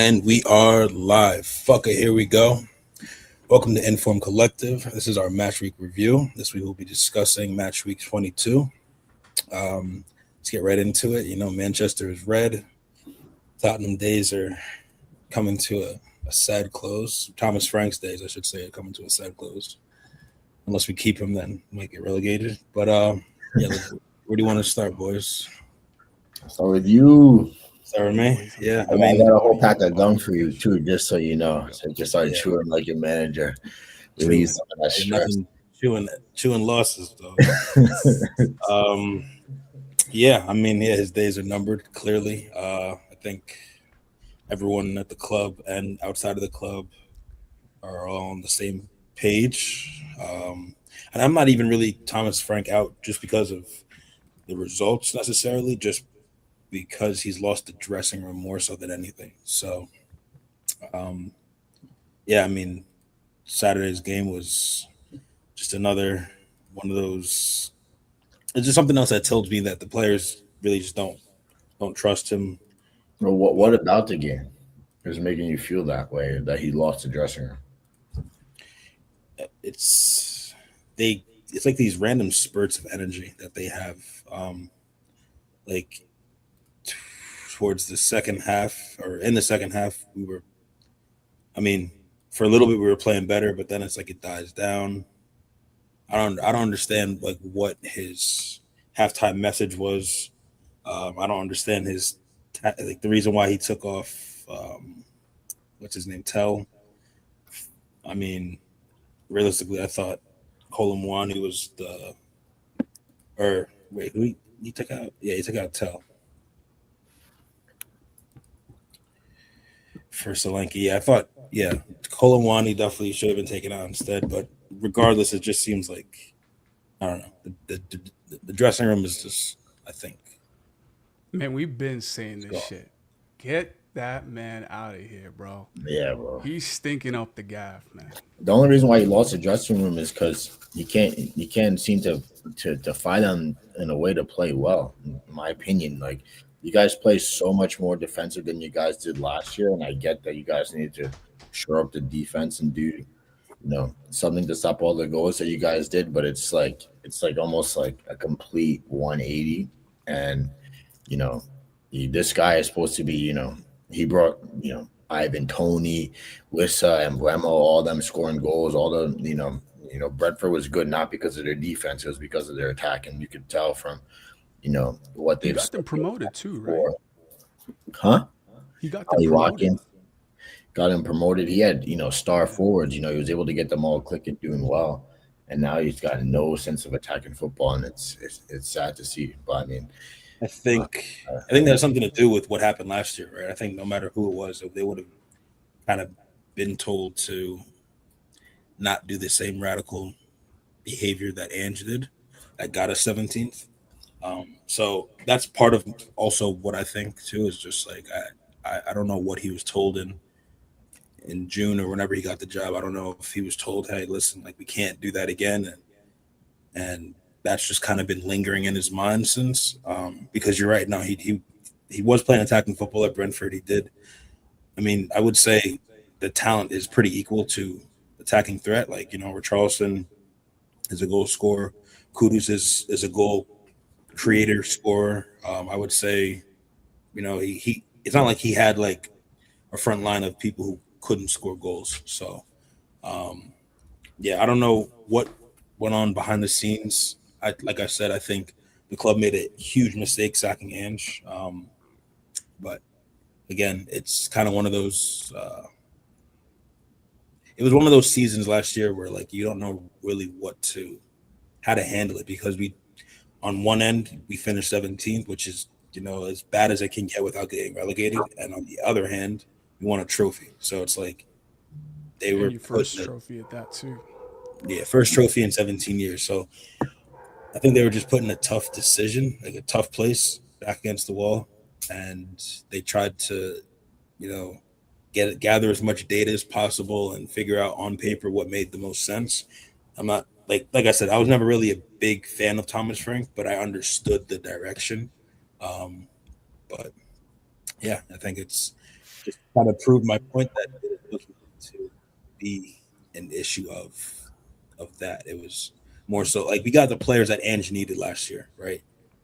And we are live. Fuck it, here we go. Welcome to Inform Collective. This is our Matchweek review. This week we'll be discussing Matchweek 22. Let's get right into it. You know, Manchester is red. Tottenham days are coming to a sad close. Thomas Frank's days, I should say, are coming to a sad close. Unless we keep him, then we might get relegated. But yeah, where do you want to start, boys? Start with you. Start with me? Yeah, I got a whole pack of gum for you too, just so you know. So just start chewing like your manager. Release some of that stress. Chewing losses though. Yeah, I mean, yeah, his days are numbered. Clearly, I think everyone at the club and outside of the club are all on the same page. And I'm not even really Thomas Frank out just because of the results necessarily, just because he's lost the dressing room more so than anything. So, yeah, I mean, Saturday's game was just another one of those. It's just something else that tells me that the players really just don't trust him. Well, what about the game is making you feel that way, that he lost the dressing room? It's like these random spurts of energy that they have. Like towards the second half, or in the second half, for a little bit we were playing better, but then it's like it dies down. I don't understand like what his halftime message was. I don't understand like the reason why he took off. What's his name? Tell. I mean, realistically, I thought Colomwani was or wait, who he took out? Yeah, he took out Tell for Solanke. Yeah, I thought, Colomwani definitely should have been taken out instead. But regardless, it just seems like, I don't know. The dressing room is just, I think. Man, we've been saying this shit. Get that man out of here, bro. Yeah, bro. He's stinking up the gaff, man. The only reason why he lost the dressing room is because you can't seem to find him in a way to play well. In my opinion, like you guys play so much more defensive than you guys did last year, and I get that you guys need to shore up the defense and do something to stop all the goals that you guys did. But it's like almost like a complete 180, and this guy is supposed to be he brought Ivan Toney, Wissa, and Mbeumo, all them scoring goals. All the Brentford was good not because of their defense, it was because of their attack, and you could tell from what they've got them promoted too, right? Huh? He got them promoted. Got him promoted. He had star forwards. He was able to get them all clicking, doing well, and now he's got no sense of attacking football, and it's sad to see. But I mean, I think that has something to do with what happened last year, right? I think no matter who it was, if they would have kind of been told to not do the same radical behavior that Ange did, that got us 17th. So that's part of also what I think too is just like I don't know what he was told in June or whenever he got the job. I don't know if he was told, hey, listen, like we can't do that again, and that's just kind of been lingering in his mind since. Because you're right. No, he was playing attacking football at Brentford. He did. I mean, I would say the talent is pretty equal to attacking threat. Like Richarlison is a goal scorer. Kudus is a goal creator scorer. I would say, he it's not like he had like a front line of people who couldn't score goals. So, yeah, I don't know what went on behind the scenes. Like I said, I think the club made a huge mistake sacking Ange. But again, it's kind of one of those. It was one of those seasons last year where like you don't know really how to handle it, because on one end we finished 17th, which is as bad as it can get without getting relegated, and on the other hand we won a trophy. So it's like they were your first trophy at that too. Yeah, first trophy in 17 years. So I think they were just put in a tough decision, like a tough place, back against the wall, and they tried to, gather as much data as possible and figure out on paper what made the most sense. I'm not like I said, I was never really a big fan of Thomas Frank, but I understood the direction. But yeah, I think it's just kind of prove my point that it wasn't to be an issue of that. It was more so like we got the players that Ange needed last year, right?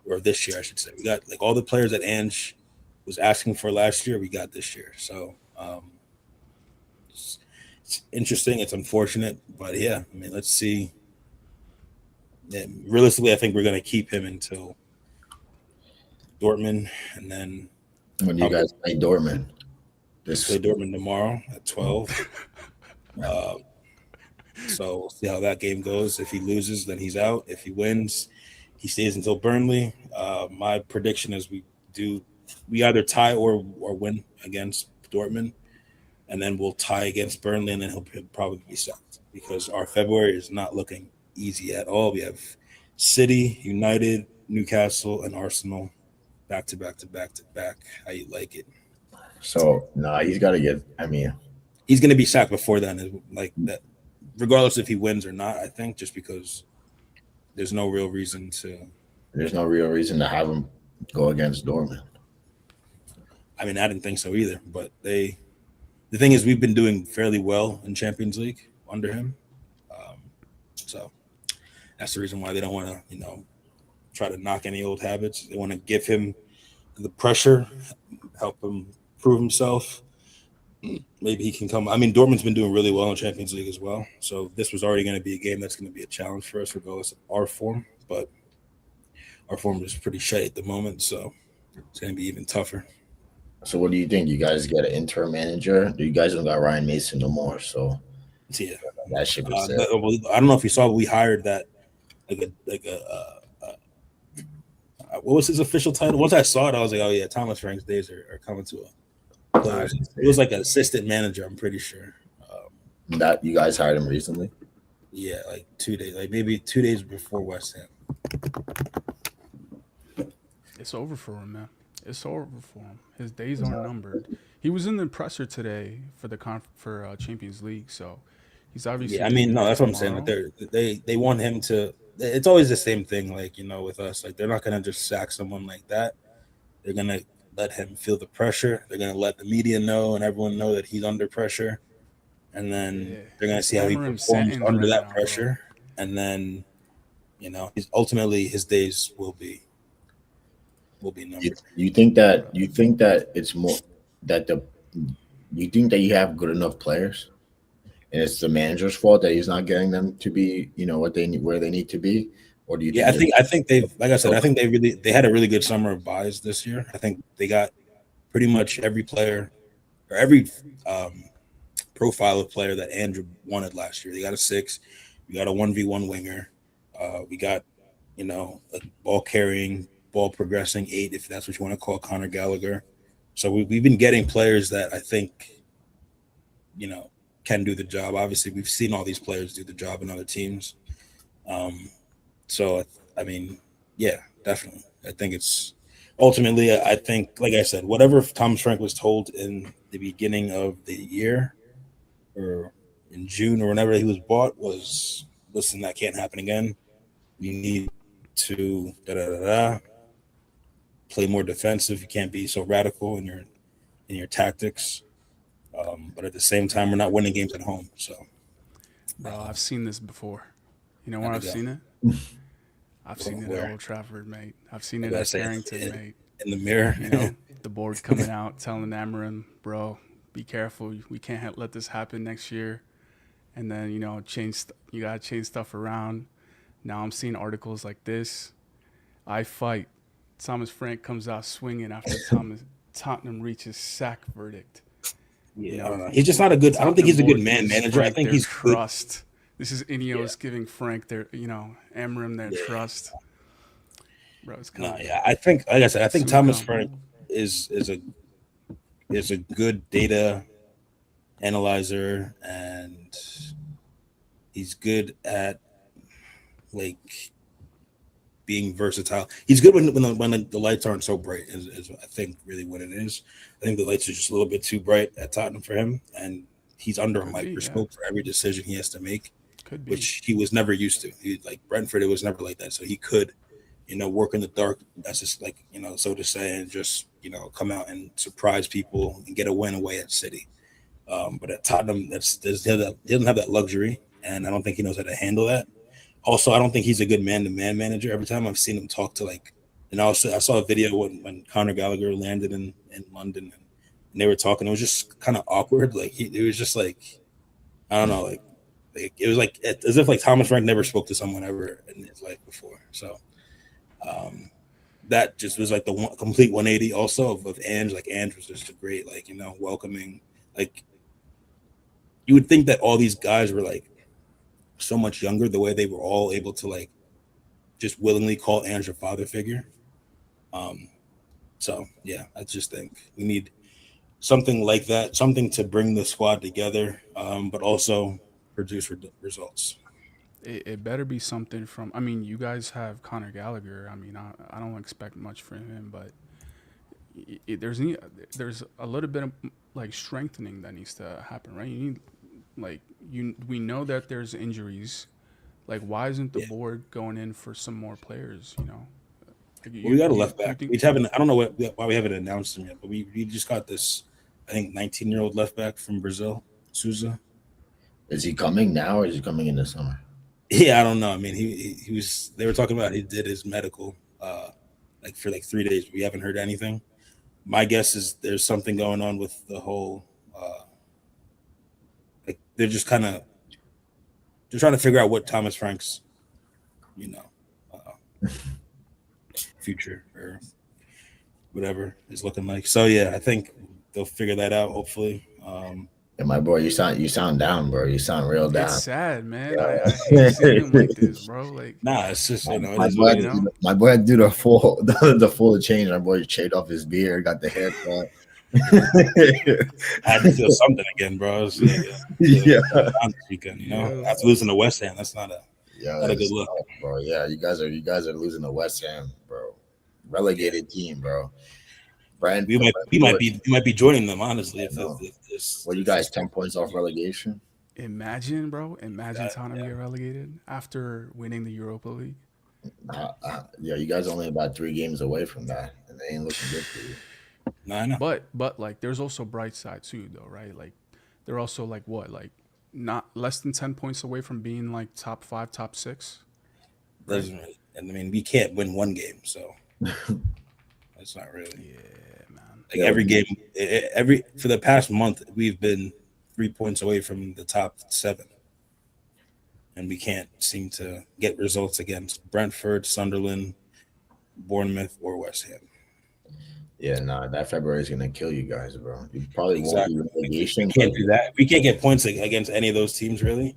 Or this year, I should say. We got like all the players that Ange was asking for last year, we got this year. So it's interesting. It's unfortunate, but yeah, I mean, let's see. Yeah, realistically, I think we're going to keep him until Dortmund, and then When you guys play Dortmund, play Dortmund tomorrow at 12. So we'll see how that game goes. If he loses, then he's out. If he wins, he stays until Burnley. My prediction is we either tie or win against Dortmund, and then we'll tie against Burnley, and then he'll probably be sacked because our February is not looking easy at all. We have City, United, Newcastle, and Arsenal back to back to back to back. How you like it? So he's got to get. I mean, he's going to be sacked before then, like that, regardless if he wins or not. I think just because there's no real reason to. There's no real reason to have him go against Dortmund. I mean, I didn't think so either. But the thing is, we've been doing fairly well in Champions League under him, so that's the reason why they don't want to, try to knock any old habits. They want to give him the pressure, help him prove himself. Maybe he can come. I mean, Dortmund's been doing really well in Champions League as well. So this was already going to be a game that's going to be a challenge for us, regardless of our form. But our form is pretty shitty at the moment, so it's going to be even tougher. So what do you think? You guys get an interim manager? You guys don't got Ryan Mason no more, so yeah, that shit was I don't know if you saw, but we hired that what was his official title? Once I saw it, I was like, oh yeah, Thomas Frank's days are coming to a close. It was like an assistant manager, I'm pretty sure. That you guys hired him recently? Yeah, like 2 days, like maybe 2 days before West Ham. It's over for him, man. It's over for him. His days are numbered. He was in the presser today for the Champions League, so he's obviously. Yeah, I mean, no, that's what I'm saying. Like they want him to. It's always the same thing, like with us. Like they're not gonna just sack someone like that. They're gonna let him feel the pressure. They're gonna let the media know and everyone know that he's under pressure, and then they're gonna see how he performs under that pressure, and then ultimately his days will be numbered. You think that it's more that you think that you have good enough players, and it's the manager's fault that he's not getting them to be where they need to be, or do you? Yeah, I think they've, like I said, I think they had a really good summer of buys this year. I think they got pretty much every player or every profile of player that Andrew wanted last year. They got a 6, we got a 1v1 winger, we got a ball carrying, ball progressing 8, if that's what you want to call Conor Gallagher. So we've been getting players that I think can do the job. Obviously, we've seen all these players do the job in other teams. So I mean, yeah, definitely. I think it's ultimately, I think, like I said, whatever Thomas Frank was told in the beginning of the year or in June or whenever he was bought was, listen, that can't happen again. You need to play more defensive. You can't be so radical in your tactics. But at the same time, we're not winning games at home. So, bro, I've seen this before. You know where I've seen it? I've seen it at Old Trafford, mate. I've seen it at Carrington, mate. In the mirror, the board coming out telling Amarim, bro, be careful. We can't let this happen next year. And then you gotta change stuff around. Now I'm seeing articles like this. I fight. Thomas Frank comes out swinging after Tottenham reaches sack verdict. Yeah, I don't know. He's just not a good. I don't think he's a good manager. I think he's trust. Good. This is Ineos giving Frank their, Amarim their trust. Bro, it's coming. No, yeah, I think, like I said, I think Thomas Frank is a good data analyzer, and he's good at being versatile. He's good when the lights aren't so bright. Is I think really what it is. I think the lights are just a little bit too bright at Tottenham for him, and he's under a microscope for every decision he has to make, which he was never used to. He, like Brentford, it was never like that. So he could, work in the dark. That's just so to say, and just come out and surprise people and get a win away at City. But at Tottenham, he doesn't have that luxury, and I don't think he knows how to handle that. Also, I don't think he's a good man-to-man manager. Every time I've seen him talk to and also I saw a video when Conor Gallagher landed in London, and they were talking. It was just kind of awkward. Like it was just like, I don't know, like it was like as if like Thomas Frank never spoke to someone ever in his life before. So that just was like the complete 180 also of Ange. Like Ange was just a great, like, welcoming. Like you would think that all these guys were like so much younger, the way they were all able to like just willingly call Ange a father figure. So yeah, I just think we need something like that, something to bring the squad together, but also produce results. It better be something from. I mean, you guys have Conor Gallagher. I mean, I don't expect much from him, but there's a little bit of like strengthening that needs to happen, right? You need we know that there's injuries. Like, why isn't the board going in for some more players? We got a left back. We haven't. I don't know why we haven't announced him yet, but we just got this, I think, 19-year-old left back from Brazil, Souza. Is he coming now, or is he coming in the summer? Yeah, I don't know. I mean, he was. They were talking about he did his medical, for 3 days. But we haven't heard anything. My guess is there's something going on with the whole. They're just kind of. They're trying to figure out what Thomas Frank's, future or whatever is looking like. So yeah, I think they'll figure that out hopefully. And my boy, you sound down, bro. You sound real down. It's sad, man. Yeah. I hate seeing him like this, bro. Like, nah, it's just my boy had to do the full change. My boy shaved off his beard, got the haircut. I had to feel something again, bro. After losing to West Ham, that's not a good look, bro. Yeah, you guys are losing to West Ham, bro. Relegated team, bro. Bryan, we might be joining them, honestly. If you guys 10 points off relegation? Imagine, bro. Tottenham get relegated after winning the Europa League. You guys are only about 3 games away from that, and they ain't looking good for you. No, I know. But like, there's also bright side too, though, right? Like, they're also like not less than 10 points away from being like top 5, top 6. Doesn't really. And I mean, we can't win one game, so it's not really. Yeah, man. Like every game, for the past month, we've been 3 points away from the top 7, and we can't seem to get results against Brentford, Sunderland, Bournemouth, or West Ham. Yeah, that February is gonna kill you guys, bro. You probably won't be relegation. We can't do that. We can't get points against any of those teams, really.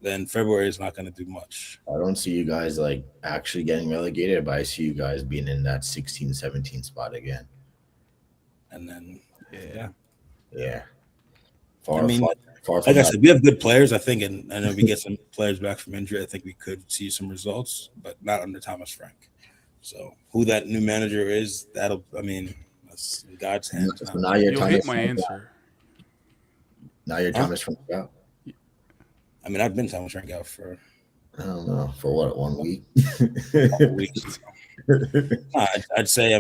Then February is not going to do much. I don't see you guys like actually getting relegated, but I see you guys being in that 16, 17 spot again. And then, yeah. Far like I said, we have good players, I think, and if we get some players back from injury, I think we could see some results, but not under Thomas Frank. So who that new manager is, that's in God's hands. So now you'll hate my answer. Now you're Thomas Frank out. I mean, I've been Thomas Frank out for, I don't know, for what, 1 week? A couple weeks. I'd say,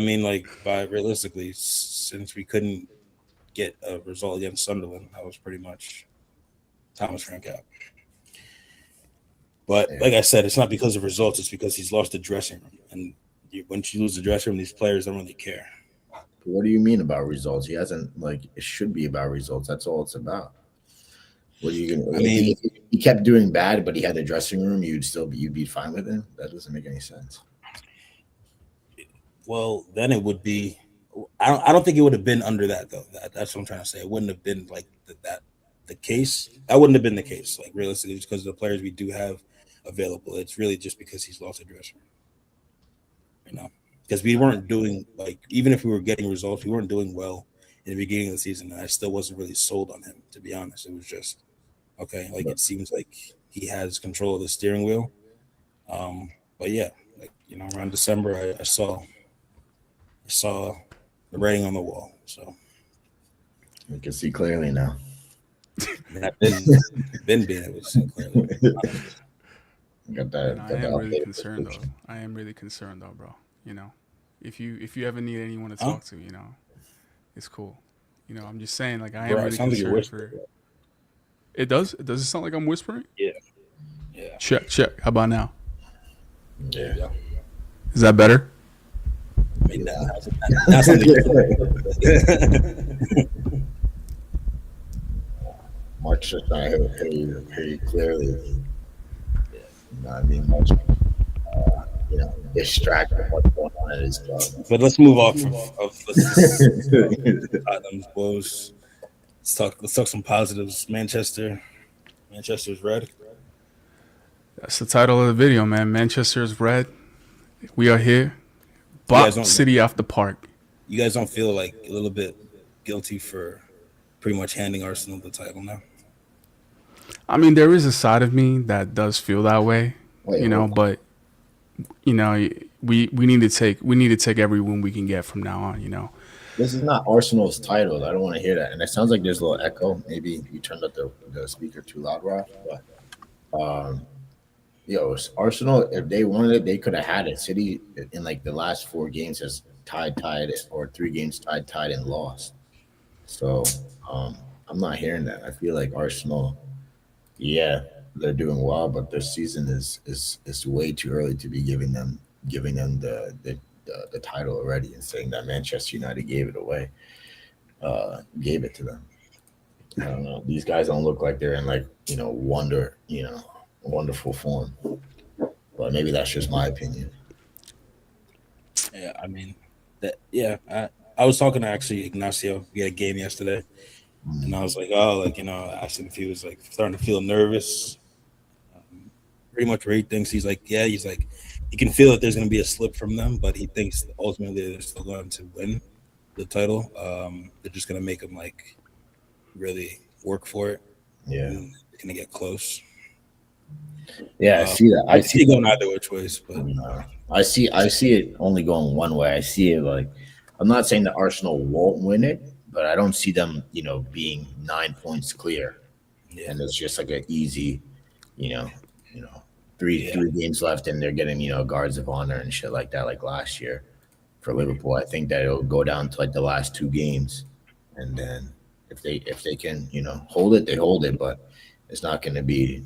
realistically, since we couldn't get a result against Sunderland, that was pretty much Thomas Frank out. But like I said, it's not because of results, it's because he's lost the dressing room. And once you lose the dressing room, these players don't really care. What do you mean about results? He hasn't, it should be about results. That's all it's about. What are you gonna? If he kept doing bad, but he had the dressing room, you'd be fine with him. That doesn't make any sense. Well, then it would be. I don't think it would have been under that though. That's what I'm trying to say. It wouldn't have been like that. The case that wouldn't have been the case. Like realistically, just because of the players we do have available, it's really just because he's lost the dressing room. Because we weren't doing even if we were getting results, we weren't doing well in the beginning of the season, and I still wasn't really sold on him. To be honest, it was just. Okay, it seems like he has control of the steering wheel. But yeah, around December, I saw the writing on the wall. So we can see clearly now. I've been being able to see clearly. I am really concerned though, bro. If you ever need anyone to Huh? talk to, it's cool. I'm just saying, like, I am Bro, it really sounds like you're concerned whispering. for. It does. Does it sound like I'm whispering? Yeah. Yeah. Check. How about now? There you go. Is that better? I mean, that's something. Mark's just trying to hear you clearly. You know what I mean? Much, distract from what's going on at his club. But let's move off Tottenham's woes. Let's talk some positives. Manchester's red. That's the title of the video, man. Manchester is red. We are here. City off the park. You guys don't feel like a little bit guilty for pretty much handing Arsenal the title now? I mean, there is a side of me that does feel that way, but we need to take every win we can get from now on. This is not Arsenal's title. I don't want to hear that. And it sounds like there's a little echo. Maybe you turned up the speaker too loud, Rob. But Arsenal, if they wanted it, they could have had it. City in like the last 4 games has tied, or 3 games tied and lost. So I'm not hearing that. I feel like Arsenal, they're doing well, but their season is way too early to be giving them the title already and saying that Manchester United gave it away, gave it to them. I don't know. These guys don't look like they're in wonderful form, but maybe that's just my opinion. Yeah, I mean, I was talking to actually Ignacio. We had a game yesterday, and I was like, I asked him if he was like starting to feel nervous. Pretty much where he thinks he's like, he can feel that there's going to be a slip from them, but he thinks ultimately they're still going to win the title. They're just going to make him like really work for it. Yeah, they're going to get close. Yeah, I see that. I see it going either which ways, but I see it only going one way. I see it like, I'm not saying that Arsenal won't win it, but I don't see them, being 9 points clear. Yeah. And it's just like an easy, three games left, and they're getting, guards of honor and shit like that, like last year for Liverpool. I think that it'll go down to like the last 2 games, and then if they can, hold it, they hold it, but it's not going to be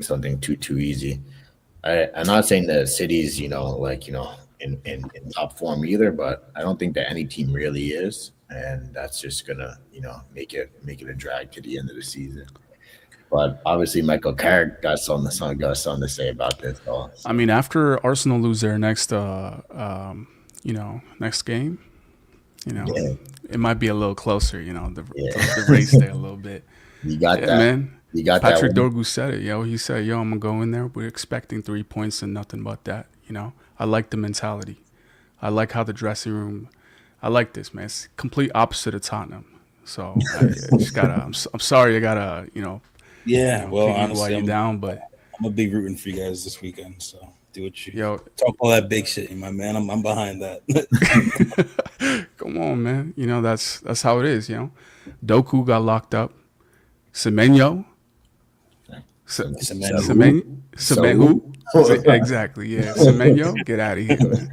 something too easy. I'm not saying that City's, in top form either, but I don't think that any team really is, and that's just gonna, make it a drag to the end of the season. But obviously, Michael Carrick got something to say about this. So. I mean, after Arsenal lose their next, next game, it might be a little closer. The race there a little bit. You got that, man. You got Patrick that Dorgu said it, He said, I'm gonna go in there. We're expecting 3 points and nothing but that. I like the mentality. I like how the dressing room. I like this, man. It's complete opposite of Tottenham. So I just gotta. I'm sorry. I gotta. Yeah. Well, honestly, I'm gonna be rooting for you guys this weekend. So do what you talk all that big shit, my man. I'm behind that. Come on, man. That's how it is. Doku got locked up. Semenyo. Semenyo. Exactly, yeah. Semenyo, get out of here, man.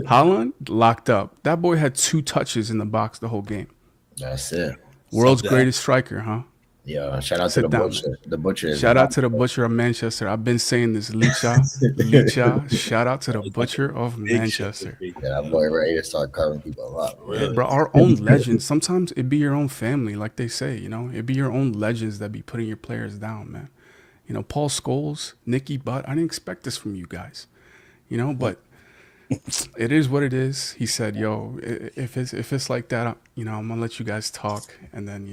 Haaland locked up. That boy had 2 touches in the box the whole game. That's it. World's greatest striker, huh? Yeah, shout out to the butcher. The butcher. Shout out to the butcher of Manchester. I've been saying this, Licha. Shout out to the butcher of Manchester. Yeah, that boy ready to start carving people up. Really. Yeah, bro, our own legends. Sometimes it be your own family, like they say. It be your own legends that be putting your players down, man. Paul Scholes, Nicky Butt. I didn't expect this from you guys, but it is what it is. He said, if it's like that, I'm gonna let you guys talk, and then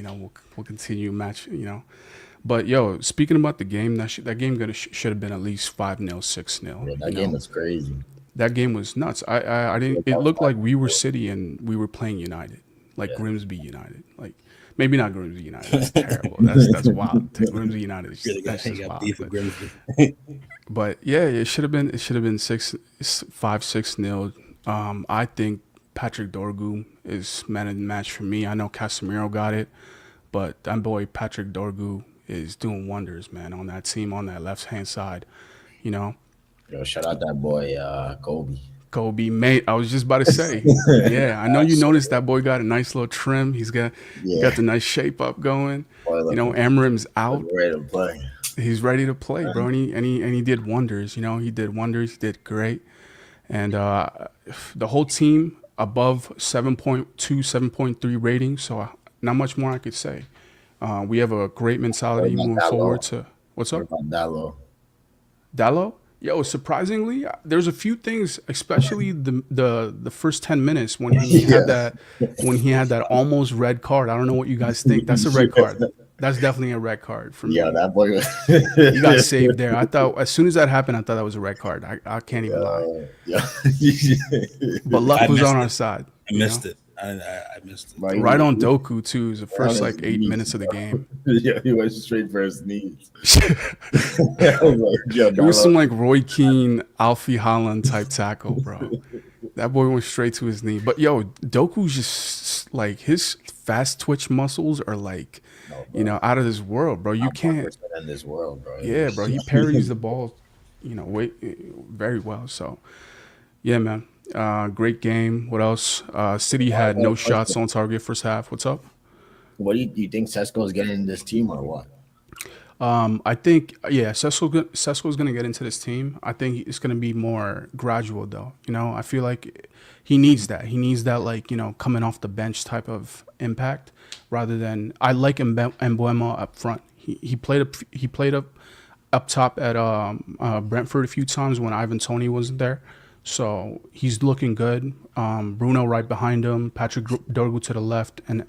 we'll continue match, But speaking about the game, that game should have been at least 5-0, 6-0. Yeah, that game was crazy. That game was nuts. I didn't. It looked like we were City and we were playing United, like Grimsby United, like. Maybe not Grimsby United. That's terrible. That's wild. Grimsby United. That's just wild. But yeah, it should have been 5-6-0. I think Patrick Dorgu is man of the match for me. I know Casemiro got it, but that boy Patrick Dorgu is doing wonders, man, on that team on that left hand side. Shout out that boy Kobe. Kobe, mate. I was just about to say. Yeah, I know you noticed that boy got a nice little trim. He got the nice shape up going. Boy, You know, Amarim's out. ready to play. He's ready to play, bro. And he did wonders. You know, he did wonders. He did great. And the whole team above 7.2, 7.3 rating. So not much more I could say. We have a great mentality moving forward to what's up? What about Dallo? Dallo? Yo, surprisingly, there's a few things, especially the first 10 minutes when he had that almost red card. I don't know what you guys think. That's a red card. That's definitely a red card for me. Yeah, that boy. He got saved there. I thought as soon as that happened, I thought that was a red card. I can't even lie. Yeah. But luck was on our side. I missed it. I missed it. Right on Doku too. Is the first like 8 minutes of the game. Yeah, he went straight for his knees. It was some like Roy Keane, Alfie Holland type tackle, bro. That boy went straight to his knee. But yo, Doku's just like his fast twitch muscles are like, you know, out of this world, bro. You can't in this world, bro. Yeah, bro. He parries the ball, you know, very well. So, yeah, man. Great game. What else? City had no shots on target first half. What's up? What do you think Sesko is getting in this team or what? I think, yeah, Sesko is going to get into this team. I think it's going to be more gradual, though. You know, I feel like he needs that. He needs that, like, you know, coming off the bench type of impact rather than I like Mbeumo up front. He played up top at Brentford a few times when Ivan Toney wasn't there. So he's looking good. Bruno right behind him, Patrick Dorgu to the left, and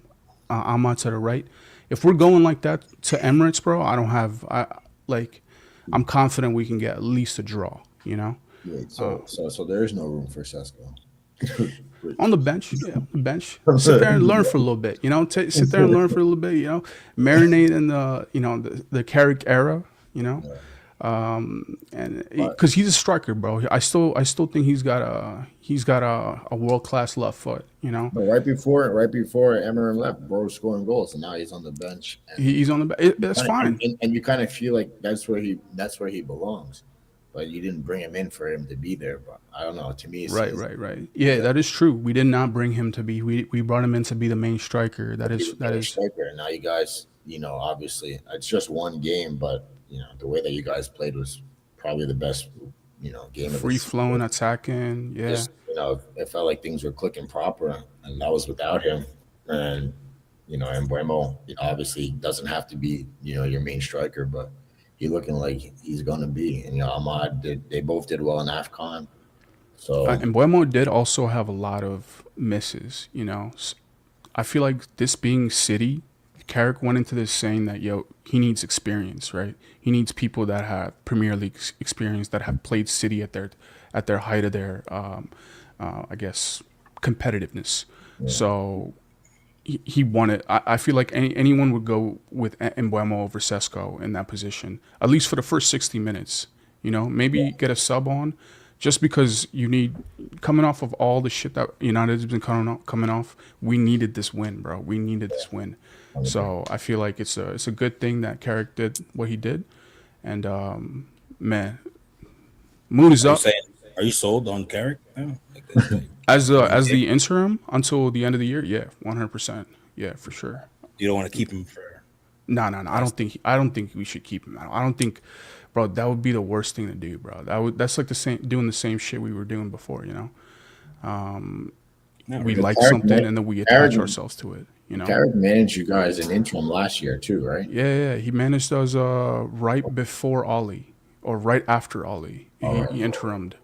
Ahmad to the right. If we're going like that to Emirates, bro, I'm confident we can get at least a draw, you know? Wait, so there is no room for Sesko. On the bench, yeah, on the bench. Sit there and learn for a little bit, you know? Sit there and learn for a little bit, you know? Marinate in the Carrick era, you know? Yeah. And because he's a striker, bro. I still think he's got a world-class left foot, you know. But right before Emery left, bro was scoring goals, and now he's on the bench. He's on the bench. That's fine. And you kind of feel like that's where he belongs. But you didn't bring him in for him to be there. But I don't know. To me, it's right. Yeah, that is true. We did not bring him to be. We brought him in to be the main striker. That is striker. And now you guys, you know, obviously it's just one game, but you know the way that you guys played was probably the best, you know, game. Free flowing, attacking. Yeah. Just, you know, it felt like things were clicking proper, and that was without him. And you know, Mbeumo, obviously doesn't have to be, you know, your main striker, but he's looking like he's going to be. And, you know, Ahmad, they both did well in AFCON. So Mbeumo did also have a lot of misses, you know. I feel like this being City, Carrick went into this saying that, he needs experience, right? He needs people that have Premier League experience, that have played City at their height of their, I guess, competitiveness. Yeah. So he wanted. I feel like anyone would go with Mbeumo over Sesko in that position, at least for the first 60 minutes. You know, maybe get a sub on, just because you need, coming off of all the shit that United's been coming off. We needed this win, bro. We needed this win. So I feel like it's a good thing that Carrick did what he did, and man, mood is up. Are you sold on Carrick? As the interim until the end of the year, yeah, 100%, yeah, for sure. You don't want to keep him for? No. I don't think we should keep him. I don't think, bro. That would be the worst thing to do, bro. That's like doing the same shit we were doing before, you know. We like something and then we attach ourselves to it. You know, Carrick managed you guys in interim last year too, right? Yeah. He managed us right before Ollie or right after Ollie. He interimed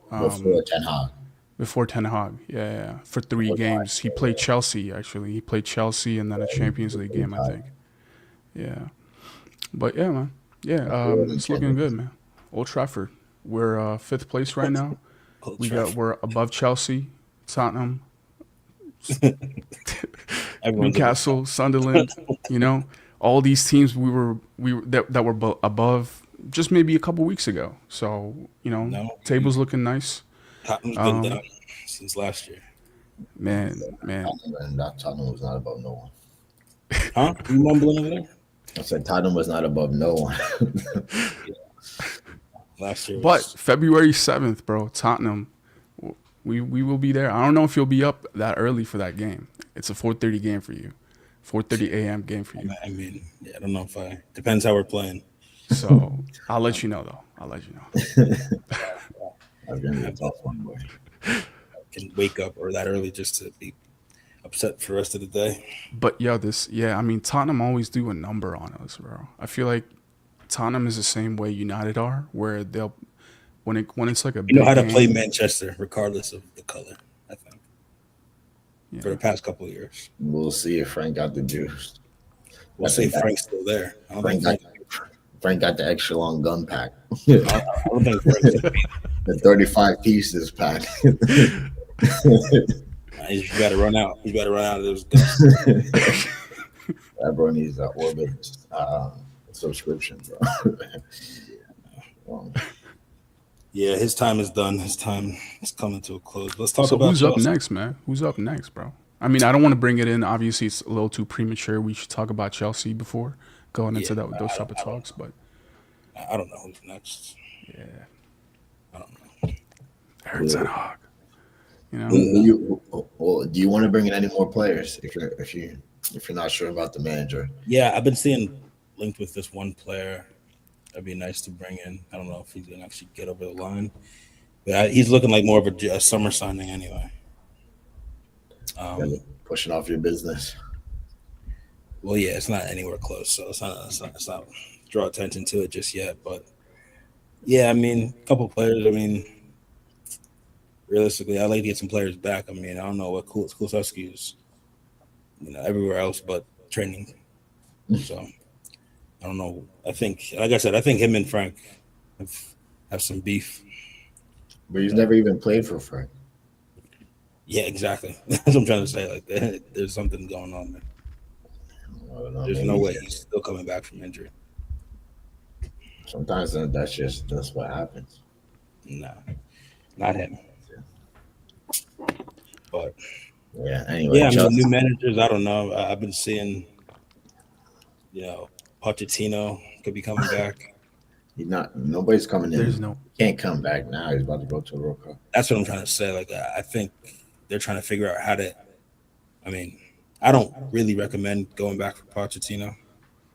before Ten Hag. Yeah, for 3 games. He played Chelsea actually. He played Chelsea and then a Champions League game, I think. Yeah, but yeah, man. Yeah, it's looking good, man. Old Trafford. We're 5th place right now. We're above Chelsea, Tottenham, Newcastle, Sunderland, you know, all these teams that were above just maybe a couple weeks ago. So, you know, table's looking nice. Tottenham's been down since last year. Man. Tottenham was not above no one. Huh? You mumbling over there? I said Tottenham was not above no one. Last year But February 7th, bro, Tottenham, We will be there. I don't know if you'll be up that early for that game. It's a 4:30 game for you. 4:30 a.m. game for you. I mean, yeah, I don't know if depends how we're playing. So I'll let you know though. I'll let you know. That's gonna be a tough one, boy. I can wake up or that early just to be upset for the rest of the day. But I mean, Tottenham always do a number on us, bro. I feel like Tottenham is the same way United are, where they'll when it's like a You know big how to game, play Manchester regardless of the color, I think. yeah. For the past couple of years. We'll see if Frank got the juice. We'll see if Frank's still there. I don't think Frank got the extra long gun pack. I don't think Frank's The 35 pieces pack. He's got to run out. He's got to run out of those guns. That bro needs an Orbit subscription, bro. Yeah, his time is done. His time is coming to a close. Let's talk So about who's up Chelsea. next, man? Who's up next, bro? I mean, I don't want to bring it in. Obviously, it's a little too premature. We should talk about Chelsea before going into those type of talks. But I don't know who's next. yeah, I don't know. Eric Ten Hag. You know, Do you want to bring in any more players if you're not sure about the manager? Yeah, I've been seeing linked with this one player. That'd be nice to bring in. I don't know if he's gonna actually get over the line, but he's looking like more of a summer signing anyway. Pushing off your business. Well, yeah, it's not anywhere close, so it's not draw attention to it just yet. But yeah, I mean, a couple players. I mean, realistically, I'd like to get some players back. I mean, I don't know what Kulusevski is, everywhere else but training. So I don't know. I think, like I said, I think him and Frank have some beef. But he's never even played for Frank. Yeah, exactly. That's what I'm trying to say. Like, there's something going on there. I don't know, There's no way he's still coming back from injury. Sometimes that's what happens. No, not him. But yeah, anyway. Yeah, I mean, new managers. I don't know. I've been seeing, Pochettino could be coming back. He's not. Nobody's coming in. there's no. He can't come back now. He's about to go to a World Cup. That's what I'm trying to say. Like, I think they're trying to figure out how to. I mean, I don't really recommend going back for Pochettino,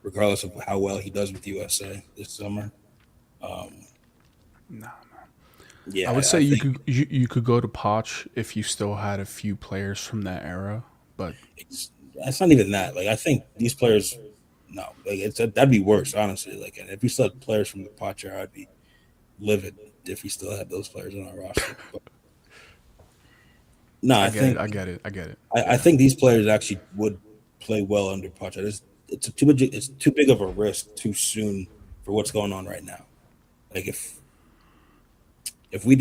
regardless of how well he does with USA this summer. Nah, man. Yeah, I would say you could go to Poch if you still had a few players from that era, but it's not even that. Like, I think these players, no, like that'd be worse, honestly. Like, and if we still had players from the Poch era, I'd be livid if we still had those players on our roster. But, no, I get it. I think these players actually would play well under Poch. It's too big of a risk too soon for what's going on right now. Like, if we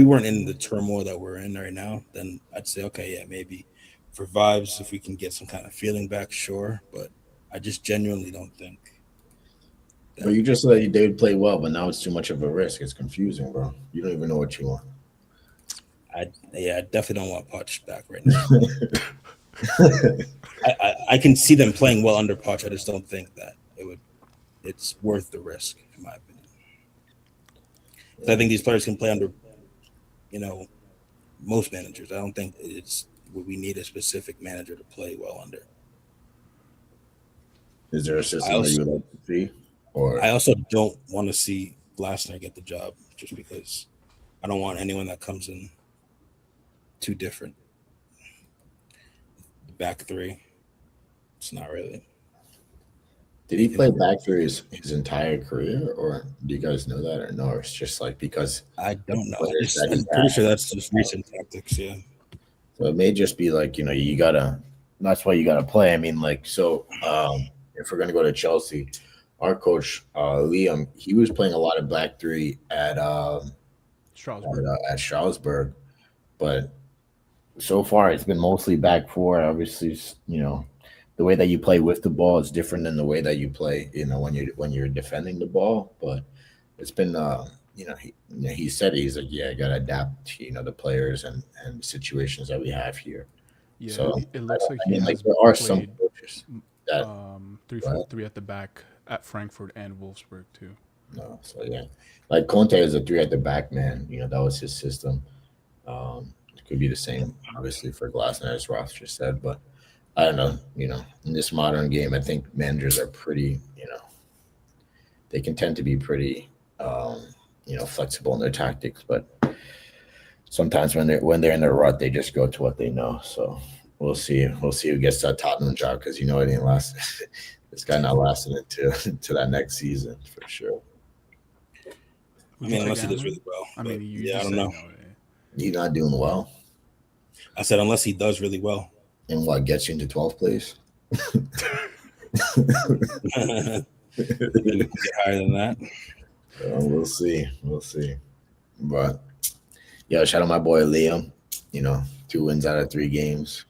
weren't in the turmoil that we're in right now, then I'd say, okay, yeah, maybe for vibes, if we can get some kind of feeling back, sure. But I just genuinely don't think. But you just said they would play well, but now it's too much of a risk. It's confusing, bro. You don't even know what you want. I definitely don't want Poch back right now. I can see them playing well under Poch. I just don't think that it's worth the risk, in my opinion. I think these players can play under, most managers. I don't think we need a specific manager to play well under. Is there a system that you would like to see? Or I also don't want to see Glasner get the job just because I don't want anyone that comes in too different. Back three, it's not really. did he play back for his entire career, or do you guys know that, or no? It's just like because I don't know. players that I'm he pretty had. sure that's just recent tactics. Yeah. So it may just be like, you gotta. That's why you gotta play. I mean, like, so if we're gonna go to Chelsea, our coach Liam, he was playing a lot of back three at Strasbourg, but so far it's been mostly back four. Obviously, the way that you play with the ball is different than the way that you play, when you're defending the ball. But it's been, he said he's like, yeah, I gotta adapt to the players and the situations that we have here. Yeah, So it looks like I he mean, like has there are some played coaches that 3-4-3 at the back at Frankfurt and Wolfsburg too. no, so yeah, like Conte is a three at the back man. That was his system. It could be the same, obviously, for Glasner, as Roth just said, but I don't know. In this modern game, I think managers are pretty, they can tend to be pretty, flexible in their tactics, but sometimes when they're in their rut, they just go to what they know. So we'll see. We'll see who gets that Tottenham job, because it ain't last. This guy not lasting to that next season for sure. I mean, unless he does really well. I mean, I don't know. He's not doing well. I said unless he does really well. And what gets you into 12th place? Get higher than that. We'll see. But yeah, shout out my boy Liam. 2 wins out of 3 games.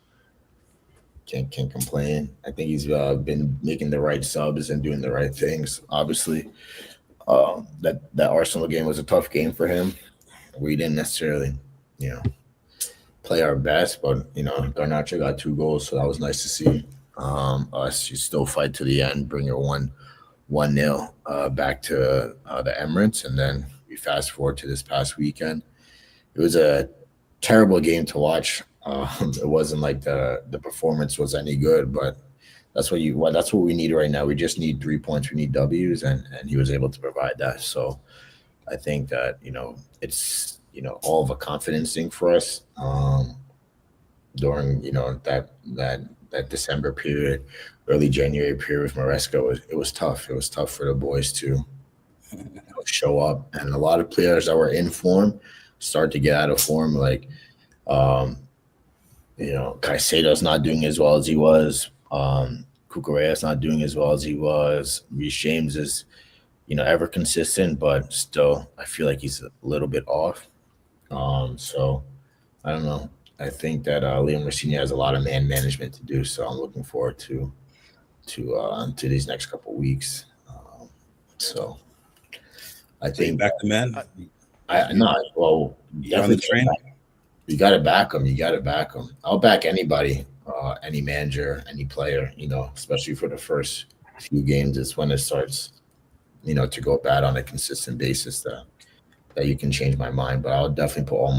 Can't complain. I think he's been making the right subs and doing the right things. Obviously, that Arsenal game was a tough game for him. We didn't necessarily, play our best, but Garnacho got 2 goals, so that was nice to see. Us still fight to the end, bring your 1-0 back to the Emirates, and then we fast forward to this past weekend. It was a terrible game to watch. It wasn't like the performance was any good, but that's what we need right now. We just need 3 points. We need W's, and he was able to provide that. So I think that it's all of a confidence thing for us during that December period, early January period with Maresca. It was tough. It was tough for the boys to show up, and a lot of players that were in form start to get out of form. Like Caicedo's not doing as well as he was. Cucurella's not doing as well as he was. Reece James is ever consistent, but still I feel like he's a little bit off. So I don't know. I think that Liam Rossigna has a lot of man management to do, so I'm looking forward to these next couple weeks. So I think back to man. Well, definitely train. You got to back them. I'll back anybody, any manager, any player. Especially for the first few games, it's when it starts, to go bad on a consistent basis that you can change my mind. But I'll definitely put all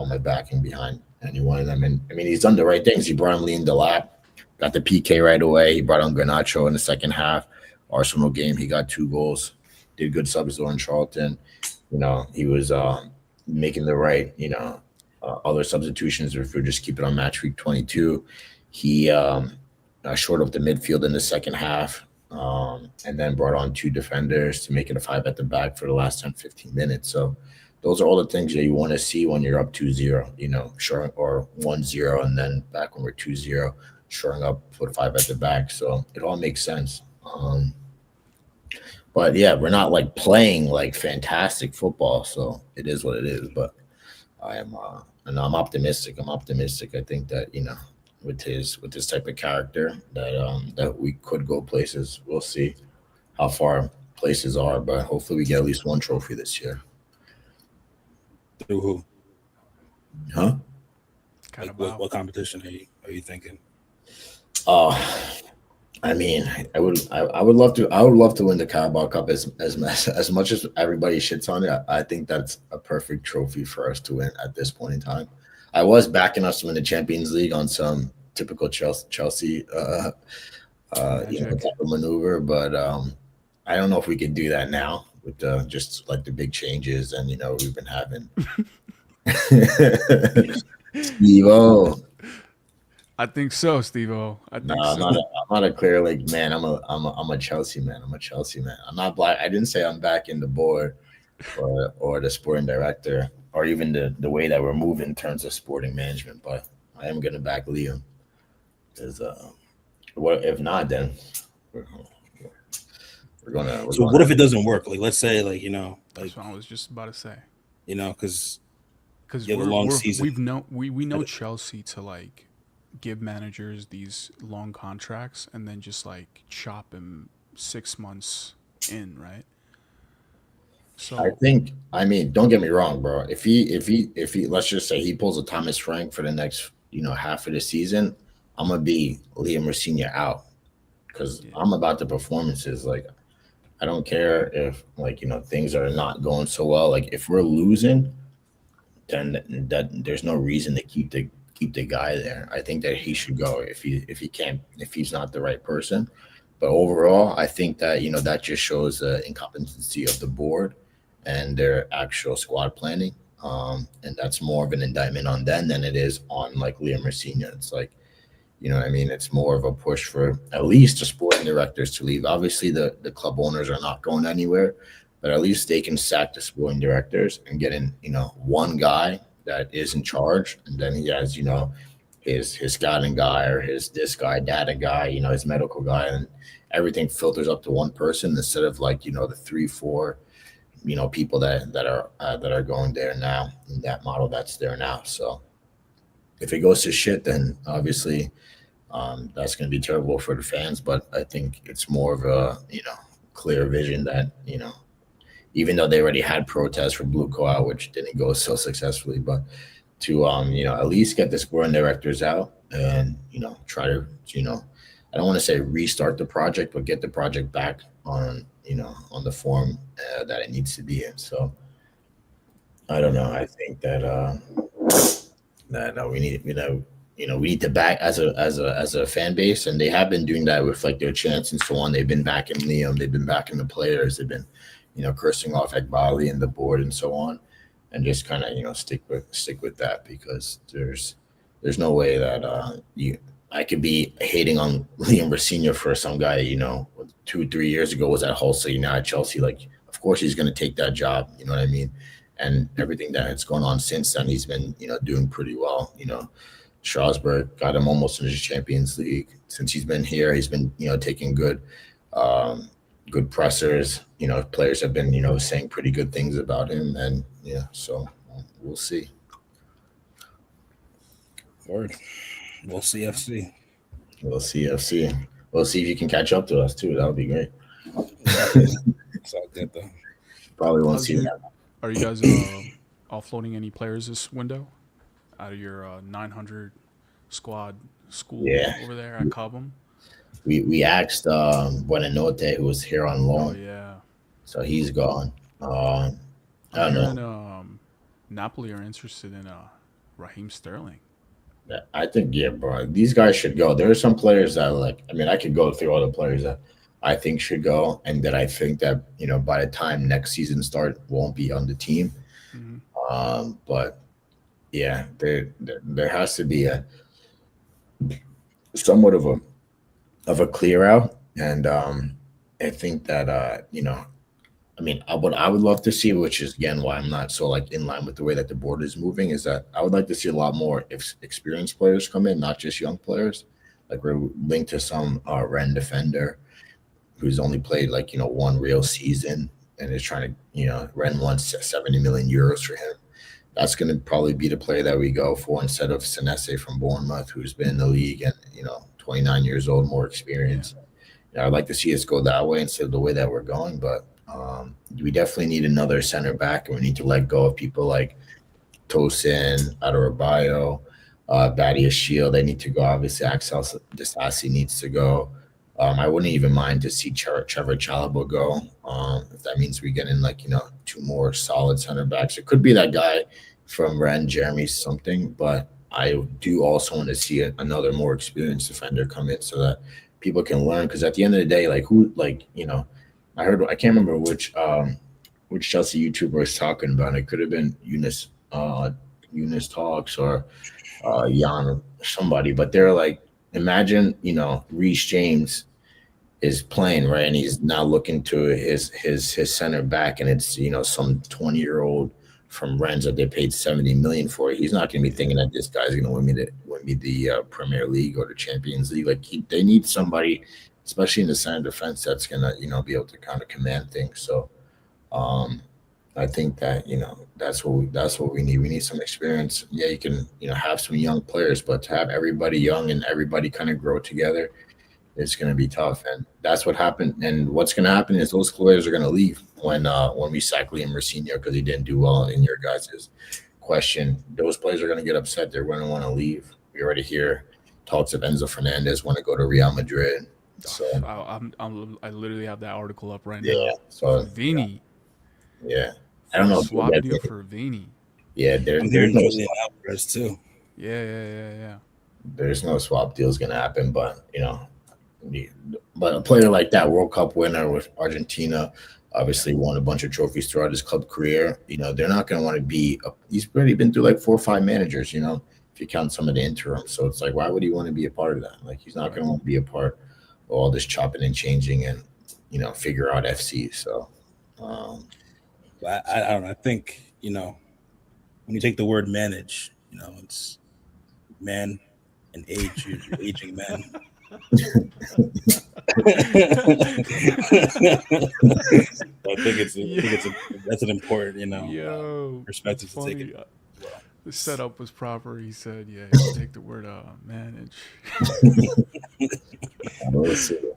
my backing behind any one of them. And I mean, he's done the right things. He brought him Leon Delap, got the PK right away. He brought on Garnacho in the second half. Arsenal game, he got 2 goals. Did good subs on Charlton. He was making the right, other substitutions. If we just keep it on Matchweek 22, he shored up the midfield in the second half, and then brought on 2 defenders to make it a 5 at the back for the last 10-15 minutes. So those are all the things that you want to see when you're up 2-0, sure, or 1-0, and then back when we're 2-0, shoring up for the 5 at the back. So it all makes sense. But yeah, we're not like playing like fantastic football, so it is what it is. But I'm optimistic. I think that with his type of character that we could go places. We'll see how far places are, but hopefully we get at least 1 trophy this year. Through who? Huh? What competition are you thinking? I mean, I would love to win the Carabao Cup as much as everybody shits on it. I think that's a perfect trophy for us to win at this point in time. I was backing us to win the Champions League on some typical Chelsea type of maneuver, but I don't know if we can do that now with just like the big changes and we've been having. Steve-O. I think so, Steve-O. I'm not a Clear Lake man. I'm a Chelsea man. I'm not black. I didn't say I'm backing the board or the sporting director or even the way that we're moving in terms of sporting management, but I am gonna back Liam. Because what if not, then we're gonna. So what if it doesn't work? Like, let's say, that's what I was just about to say. Because you have a long season. We know Chelsea to like give managers these long contracts and then just like chop him 6 months in, right? So I mean, don't get me wrong, bro. If he let's just say he pulls a Thomas Frank for the next half of the season, I'm gonna be Liam Rossigna out because I'm about the performances. Like, I don't care if things are not going so well. Like, if we're losing, then that there's no reason to keep the guy there. I think that he should go if he can't if he's not the right person. But overall, I think that that just shows the incompetency of the board and their actual squad planning. And that's more of an indictment on them than it is on like Liam Rosina. It's like, what I mean? It's more of a push for at least the sporting directors to leave. Obviously, the club owners are not going anywhere, but at least they can sack the sporting directors and get in, one guy that is in charge, and then he has, his scouting guy or his this guy, data guy, his medical guy, and everything filters up to one person instead of like the three, four, people that are going there now in that model that's there now. So if it goes to shit, then obviously that's going to be terrible for the fans. But I think it's more of a clear vision that even though they already had protests for Blue Co-out, which didn't go so successfully, but to at least get the sporting directors out and try to I don't want to say restart the project, but get the project back on on the form that it needs to be in. So I don't know. I think that we need we need to back as a fan base, and they have been doing that with like their chants and so on. They've been backing Liam, they've been backing the players, they've been cursing off Ekbali and the board and so on, and just kind of stick with that, because there's no way that I could be hating on Liam Rosina for some guy 2-3 years ago was at Hull City, now at Chelsea. Like, of course he's going to take that job. You know what I mean? And everything that's going on since then, he's been doing pretty well. Strasbourg got him almost into the Champions League. Since he's been here, he's been taking good pressers. Players have been saying pretty good things about him, and so we'll see. Word. We'll see FC. We'll see FC. We'll see if you can catch up to us too. That would be great. It's all good though. Probably won't see that. Are you guys offloading any players this window out of your 900 squad school over there at Cobham? We asked Buenanote, who was here on loan. Oh yeah. So he's gone. I don't know. Napoli are interested in Raheem Sterling. I think, bro, these guys should go. There are some players that I could go through all the players that I think should go, and that I think that by the time next season start won't be on the team. Mm-hmm. But yeah, there has to be a somewhat of a clear out, and I think that what I would love to see, which is again why I'm not so in line with the way that the board is moving, is that I would like to see a lot more experienced players come in, not just young players. Like, we're linked to some Ren defender who's only played one real season and is trying to Ren wants 70 million euros for him. That's going to probably be the player that we go for instead of Senese from Bournemouth, who's been in the league and 29 years old, more experience. I'd like to see us go that way instead of the way that we're going, but we definitely need another center back, and we need to let go of people like Tosin, Adarabioyo, Badia Shield. They need to go. Obviously, Axel Disasi needs to go. I wouldn't even mind to see Trevor Chalobah go. If that means we get in two more solid center backs. It could be that guy from Rennes, Jeremy something, but I do also want to see another more experienced defender come in so that people can learn. Because at the end of the day, I heard, I can't remember which Chelsea YouTuber was talking about. It could have been Eunice Talks or Jan or somebody, but they're like, imagine Reece James is playing, right, and he's now looking to his center back, and it's some 20-year-old from Rennes that they paid 70 million for. He's not going to be thinking that this guy's going to win me the Premier League or the Champions League. They need somebody, especially in the center defense, that's going to be able to kind of command things. So I think that that's what we need. We need some experience. Yeah, you can have some young players, but to have everybody young and everybody kind of grow together, it's going to be tough. And that's what happened. And what's going to happen is those players are going to leave when we sack Liam Rosina because he didn't do well in your guys' question. Those players are going to get upset. They're going to want to leave. We already hear talks of Enzo Fernandez want to go to Real Madrid. So I literally have that article up right now. Yeah. So Vini. Yeah. I don't know. Swap deal for Vini. Yeah, I'm hearing Julian Alvarez too. Yeah. there's no swap deals gonna happen, but but a player like that, World Cup winner with Argentina, obviously won a bunch of trophies throughout his club career. They're not gonna want to be. He's already been through like 4 or 5 managers. If you count some of the interim, so it's like, why would he want to be a part of that? Like, he's not gonna want to be a part of all this chopping and changing and figure out FC. So, I don't know. I think when you take the word manage, it's man and age. You're aging man. I think that's an important perspective to take it. Well, the setup was proper. He said, "Yeah, you take the word manage."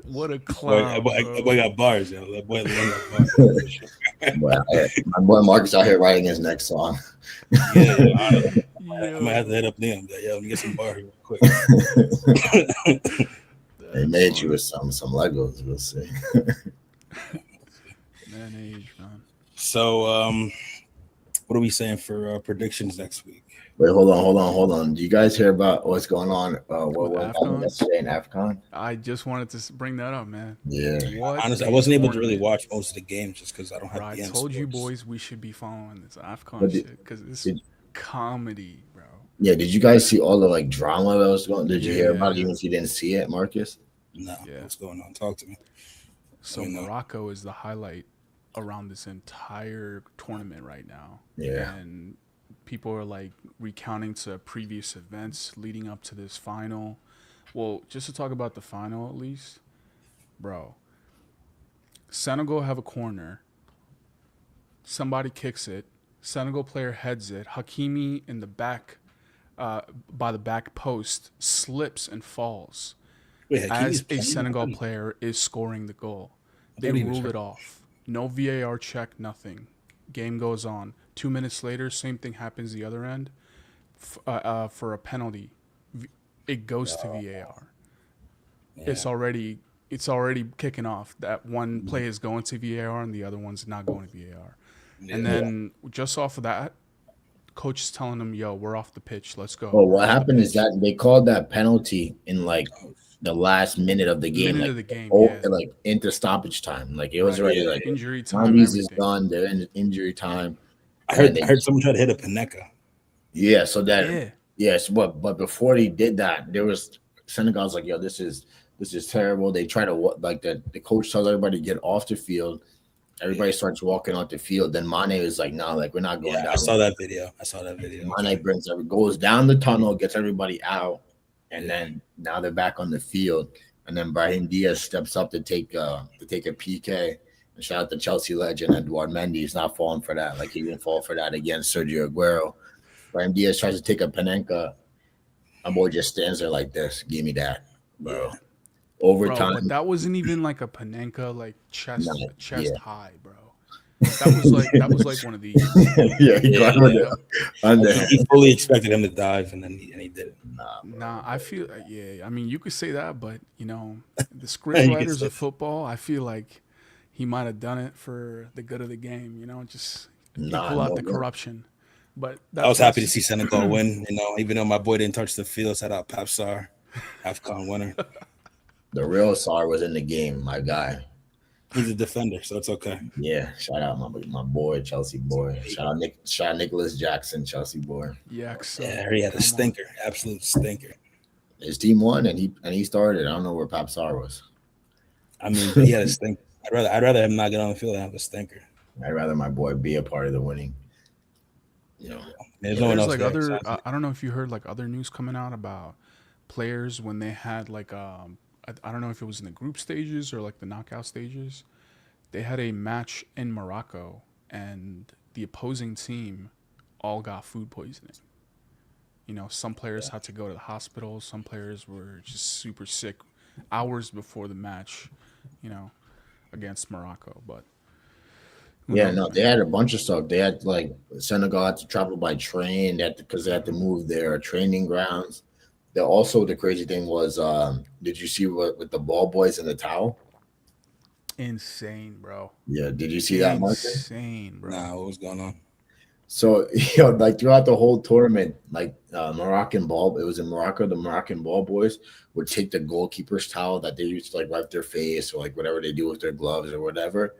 What a clown! Boy got bars, yo. That boy got bars. My boy Marcus out here writing his next song. I might have to hit up them. Yo, let me get some bars real quick. They made you with some Legos. We'll see. Man. So, what are we saying for predictions next week? Wait, hold on. Do you guys hear about what's going on? What happened yesterday in AFCON? I just wanted to bring that up, man. Yeah. Honestly, I wasn't able to really watch most of the games just because I don't have. I told you boys we should be following this AFCON shit because it's comedy, bro. Yeah. Did you guys see all the drama that was going? Did you hear about it even if you didn't see it, Marcus? No. Yeah. What's going on? Talk to me. So Morocco is the highlight around this entire tournament right now. Yeah. And people are recounting to previous events leading up to this final. Well, just to talk about the final at least, bro. Senegal have a corner. Somebody kicks it. Senegal player heads it. Hakimi in the back, by the back post, slips and falls. Wait, as a Senegal player is scoring the goal. They ruled it off. No VAR check, nothing. Game goes on. 2 minutes later, same thing happens the other end. For a penalty, it goes to VAR. Yeah. It's already kicking off. That one play is going to VAR and the other one's not going to VAR. Yeah. And then just off of that, coach is telling them, "Yo, we're off the pitch. Let's go." Well, what happened is that they called that penalty in the last minute of the game, into stoppage time. It was already injury time. Is done. They're in injury time. I heard someone try to hit a Panenka. Yeah, so that yes, but before they did that, there was Senegal's like, "Yo, this is terrible." They try to the coach tells everybody to get off the field. Everybody starts walking off the field. Then Mane is like, "No, we're not going down." I saw that video. Mane goes down the tunnel, gets everybody out, and then now they're back on the field. And then Brahim Diaz steps up to take a PK. And shout out to Chelsea legend Edouard Mendy. He's not falling for that. He didn't fall for that against Sergio Aguero. Brahim Diaz tries to take a Panenka. My boy just stands there like this. Give me that, bro. Overtime. Bro, but that wasn't even a Panenka chest high, bro. That was one of these. He fully expected him to dive, and he did it. Nah. I feel I mean, you could say that, but the script writers of football, I feel like he might have done it for the good of the game. Just pull out the corruption. But I was happy to see Senegal win. Even though my boy didn't touch the field, shout out Pep Sar, AFCON winner. The real Sar was in the game, my guy. He's a defender, so it's okay. Yeah, shout out my boy, Chelsea boy. Shout out Nicholas Jackson, Chelsea boy. Yeah, he had a stinker, absolute stinker. His team won, and he started. I don't know where Pep Sar was. I mean, he had a stinker. I'd rather him not get on the field than have a stinker. I'd rather my boy be a part of the winning. There's no one else. I don't know if you heard other news coming out about players when they had I don't know if it was in the group stages or the knockout stages. They had a match in Morocco and the opposing team all got food poisoning. Some players had to go to the hospital. Some players were just super sick hours before the match, against Morocco. But they had a bunch of stuff. They had Senegal had to travel by train because they had to move their training grounds. Also, the crazy thing was, did you see what with the ball boys in the towel? Insane, bro. Yeah, did you see that, Marcus? Insane, bro. Nah, what was going on? So like throughout the whole tournament, like Moroccan ball, it was in Morocco. The Moroccan ball boys would take the goalkeeper's towel that they used to like wipe their face or like whatever they do with their gloves or whatever.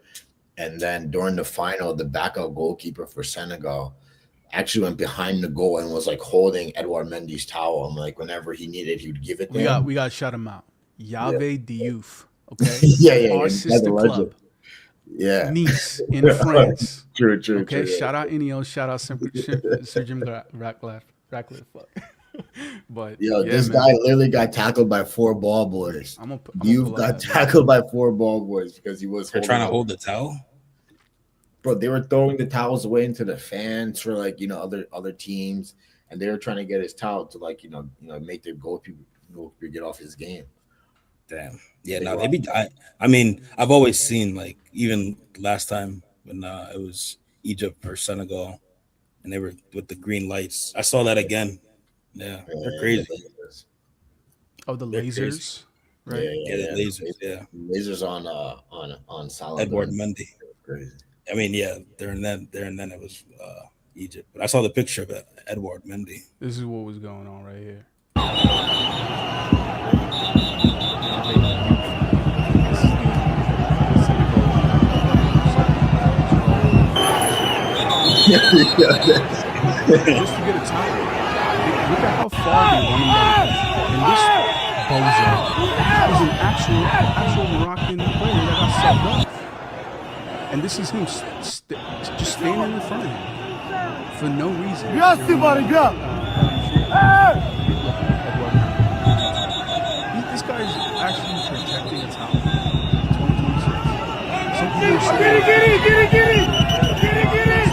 And then during the final, the backup goalkeeper for Senegal actually went behind the goal and was like holding Edouard Mendy's towel. And like whenever he needed, he would give it to him. We got to shout him out. Yave Diouf. Okay. yeah. Our sister club. Yeah. Nice in France. True. Okay. True, Shout out Ineos. Shout out Sir Jim Ratcliffe. But this guy literally got tackled by 4 ball boys. You got tackled by 4 ball boys because he was trying to hold the towel. Bro, they were throwing the towels away into the fans for like other teams, and they were trying to get his towel to like make the goalkeeper get off his game. Damn. Yeah. No, they be. I mean, I've always seen like even last time when it was Egypt or Senegal, and they were with the green lights. I saw that again. Yeah, they're crazy. The lasers, right? Yeah, the lasers. Yeah, lasers on Salah. Edouard Mendy. Crazy. I mean, yeah, there and then it was Egypt. But I saw the picture of Edouard Mendy. This is what was going on right here. Just to get a title. Look at how far they won him down. And this bozo is an actual Moroccan player that got subbed off. And this is him just standing in front of him for no reason. This guy is actually protecting a towel. 2026. Get it!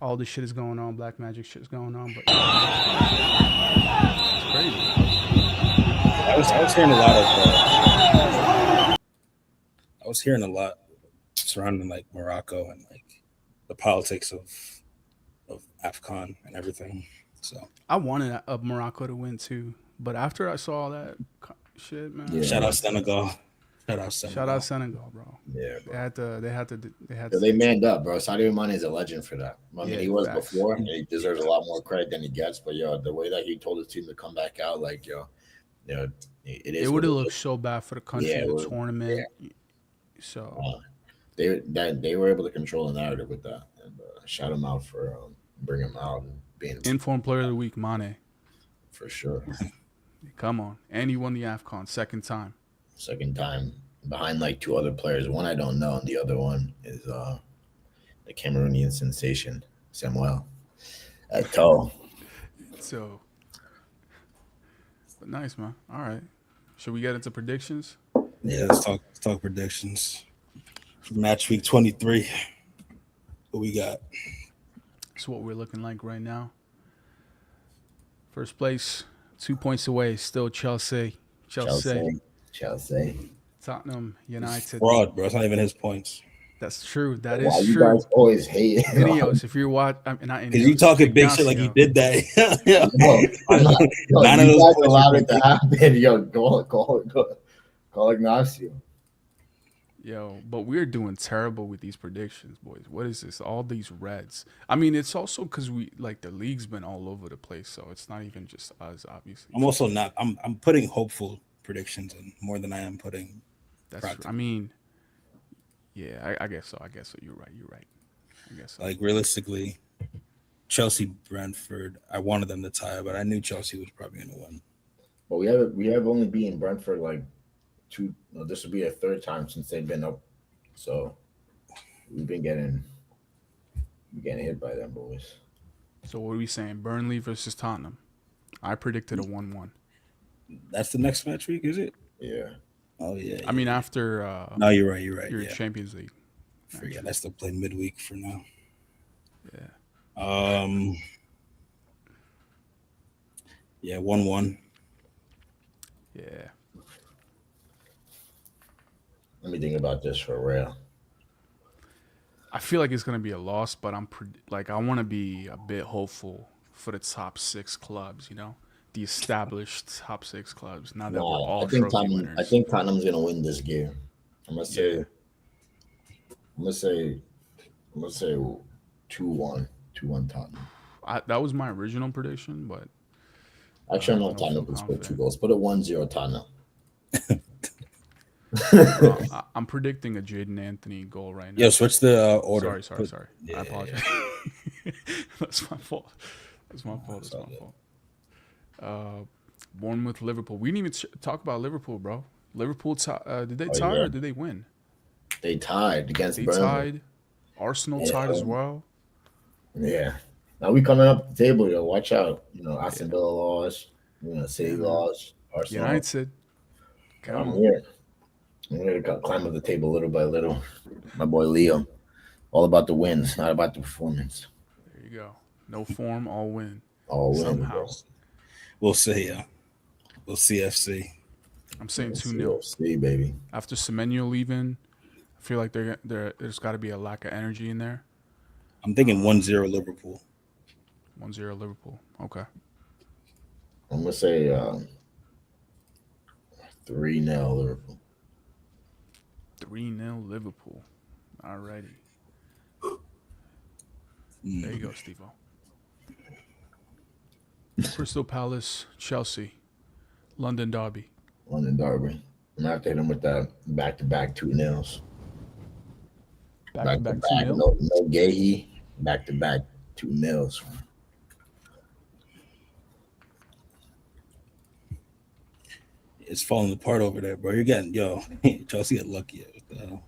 All this shit is going on, black magic shit is going on, but it's crazy. I was hearing a lot of. I was hearing a lot surrounding like Morocco and like the politics of AFCON and everything. So I wanted Morocco to win too, but after I saw all that shit, man. Yeah. Shout out Senegal. Shout out Senegal, bro. Yeah, bro. They had to. They manned up, bro. Sadio Mane is a legend for that. I mean, he was facts. before, and he deserves a lot more credit than he gets. But the way that he told his team to come back out, like it is. It would have looked so bad for the country in the tournament. Yeah. So they were able to control the narrative with that, and shout him out for bringing him out and being informed player of the week, Mane. For sure. Come on, and he won the AFCON second time behind like 2 other players. One I don't know, and the other one is the Cameroonian sensation Samuel Eto'o. So, but nice, man. All right, should we get into predictions? Yeah, let's talk predictions for match week 23. What we got? That's what we're looking like right now. First place, 2 points away, still Chelsea. Tottenham United. Fraud, bro. It's not even his points. That's true. That is Wow, true. You guys always hate Ineos, if you're watching, because you talking big shit like you did that. None of those guys allowed it to happen. Yo, call Ignacio. Yo, but we're doing terrible with these predictions, boys. What is this? All these reds. I mean, it's also because we like the league's been all over the place, so it's not even just us, obviously. I'm also not. I'm putting hopeful predictions in more than I am putting. That's true. I mean, yeah, I guess so. You're right. I guess so. Like realistically, Chelsea Brentford. I wanted them to tie, but I knew Chelsea was probably going to win. But we have only beaten Brentford like 2. No, this will be a 3rd time since they've been up. So we've been getting hit by them boys. So what are we saying? Burnley versus Tottenham. I predicted a 1-1. That's the next match week, is it? Yeah. Oh yeah. I mean, after. No, you're right. Your Champions League. Forget. I still play midweek for now. Yeah. Yeah, 1-1. Yeah. Let me think about this for real. I feel like it's gonna be a loss, but I want to be a bit hopeful for the top 6 clubs. You know, the established top 6 clubs. Now that we're all trophy winners. I think Tottenham's gonna win this game. I'm gonna say I'm gonna say 2-1, 2-1 Tottenham. That was my original prediction, but Actually, I I know don't feel Tottenham can score 2 confident. goals. Put it 1-0 Tottenham. Bro, I'm predicting a Jaden Anthony goal right now. Yo, switch the order. Sorry. I apologize. That's my fault. That's my fault. Bournemouth, Liverpool. We didn't even talk about Liverpool, bro. Liverpool, did they tie yeah. or did they win? They tied against They Burnley. tied. Arsenal tied as well. Yeah. Now we coming up the table, yo. Watch out. Aston Villa lost. City man. lost. Arsenal. United. I'm here. I'm here to climb up the table little by little. My boy Leo. All about the wins, not about the performance. There you go. No form, all win. All win. Somehow. We'll see. We'll see FC. I'm saying 2-0. See, baby. After Semenyo leaving, I feel like there's got to be a lack of energy in there. I'm thinking 1-0 Liverpool. 1-0 Liverpool. Okay. I'm gonna say 3-0 Liverpool. 3-0 Liverpool. Alrighty. There you go, Steve-O. Crystal Palace, Chelsea, London Derby. London Derby. I'm gonna have to hit him with that back-to-back 2-0s. Back-to-back 2-0. No Gahey. Back-to-back 2-0s. It's falling apart over there, bro. You're getting Chelsea get lucky. What the hell?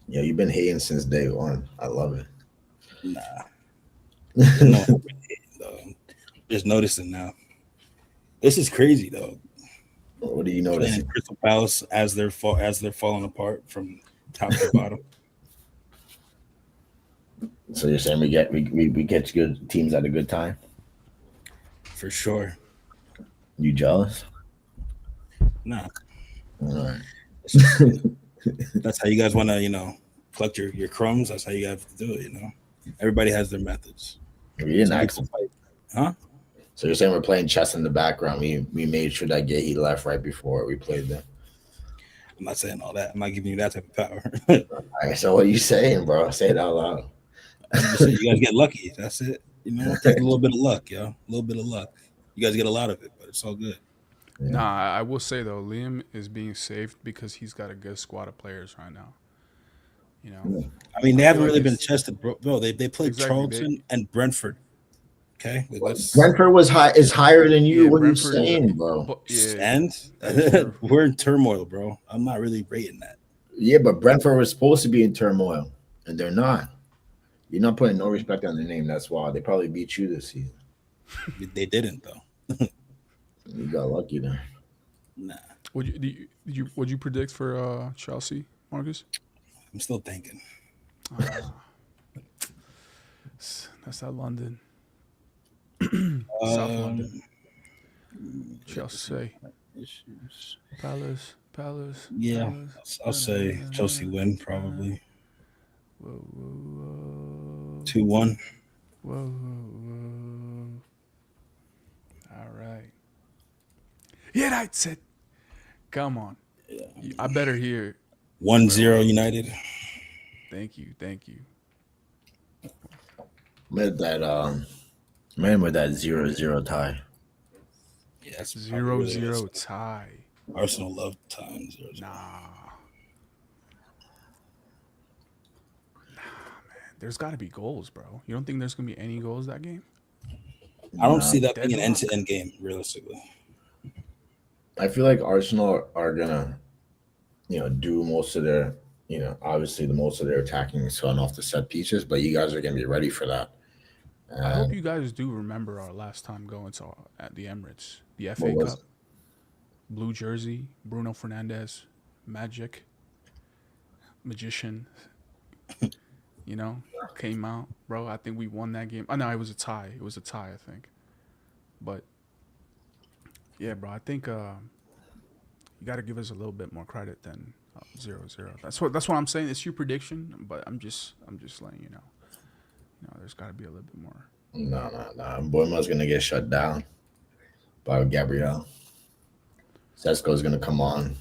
Yeah, you've been hating since day one. I love it. Nah. No, though. Just noticing now. This is crazy though. What do you notice? Crystal Palace as they're falling apart from top to bottom. So you're saying we get good teams at a good time? For sure. You jealous? Nah. All right. That's how you guys want to, collect your crumbs. That's how you have to do it, Everybody has their methods. We didn't actually fight. Huh? So you're saying we're playing chess in the background. We made sure that Gahey left right before we played them. I'm not saying all that. I'm not giving you that type of power. All right, so what are you saying, bro? Say it out loud. I'm just saying you guys get lucky. That's it. Take a little bit of luck, yo. A little bit of luck. You guys get a lot of it, but it's all good. Yeah. Nah, I will say though, Liam is being saved because he's got a good squad of players right now. I mean, they haven't really been tested, bro. They played Exactly, Charlton and Brentford. Okay, Brentford is higher than you. Yeah, what Brentford, are you saying, bro? But, yeah, And we're in turmoil, bro. I'm not really rating that. Yeah, but Brentford was supposed to be in turmoil, and they're not. You're not putting no respect on their name. That's why they probably beat you this season. They didn't though. You got lucky there. Nah, What'd you predict for Chelsea, Marcus? I'm still thinking. That's that London. South London. Chelsea. Palace. Yeah, Palace. I'll say Chelsea win probably. Whoa. 2-1. Whoa. All right. Yeah, that's it. Come on. I better hear. 1-0 United. Thank you. With that 0-0 tie. Yeah, that's 0-0 tie. Arsenal love time 0-0. Nah, man. There's got to be goals, bro. You don't think there's gonna be any goals that game? I don't see that being an end-to-end game, realistically. I feel like Arsenal are gonna, do most of their, obviously the most of their attacking is going off the set pieces, but you guys are gonna be ready for that. I hope you guys do remember our last time going at the Emirates, the FA Cup, blue jersey, Bruno Fernandes, magician. Came out, bro. I think we won that game. Oh no, it was a tie. I think. But yeah, bro, I think you got to give us a little bit more credit than 0-0. That's what I'm saying. It's your prediction, but I'm just letting you know. There's got to be a little bit more. No. Mbeumo's gonna get shut down by Gabriel. Sesko's gonna come on,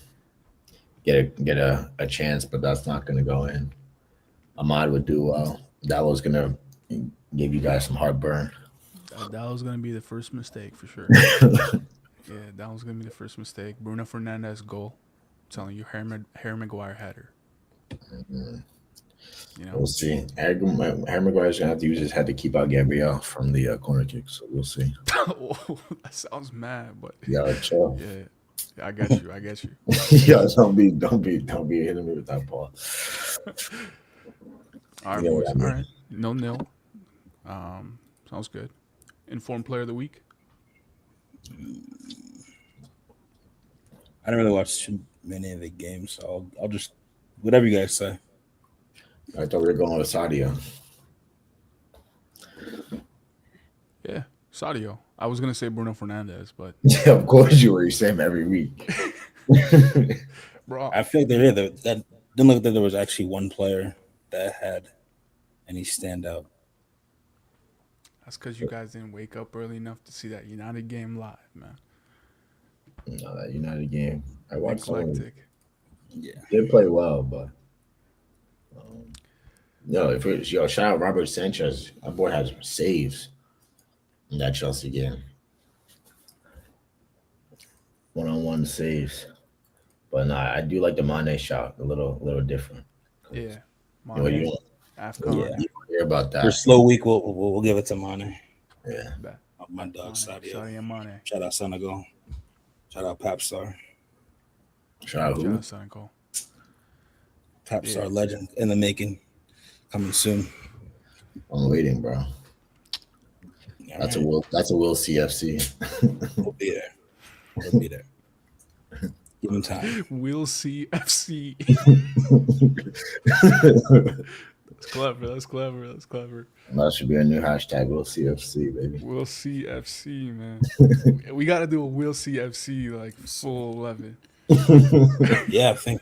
get a chance, but that's not gonna go in. Ahmad would do well. That was gonna give you guys some heartburn. That was gonna be the first mistake for sure. Yeah, that was gonna be the first mistake. Bruno Fernandes goal. I'm telling you, Harry Maguire had her. You know. We'll see. Harry Maguire's gonna have to use his head to keep out Gabriel from the corner kick. So we'll see. Oh, that sounds mad, but Yeah, chill. yeah, I got you. I got you. Yeah, don't be hitting me with that ball. All right, You know boys. what I mean? All right, 0-0. Sounds good. Informed player of the week. I didn't really watch too many of the games, so I'll just whatever you guys say. I thought we were going with Sadio. Yeah, Sadio. I was gonna say Bruno Fernandes, but Yeah, of course you were. You say him every week. bro, I feel like that didn't look like there was actually one player that had any standout. that's because you guys didn't wake up early enough to see that United game live, man. No, that United game. I watched some of them. Eclectic. Yeah, Did play well, but shout out Robert Sanchez. That boy has saves in that Chelsea game. 1-on-1 saves. But nah, I do like the Mane shot. A little different. Yeah, You know, you Mane, AFCON. Yeah. don't hear about for a that. slow week, we'll give it to Mane. Yeah. That- My dog Mane, Sadio. Sadio Mane. Shout out Senegal. Shout out Papstar. Shout out Shout who? out Senegal. Papstar Yeah. legend in the making. Coming soon. I'm waiting, bro. All That's right. a Will CFC. We'll be there. We'll be there. Give him time. We'll see FC. That's clever. That's clever. That's clever. That should be a new hashtag. Will CFC, baby. We'll see FC, man. We got to do a We'll see FC like full 11. Yeah, I think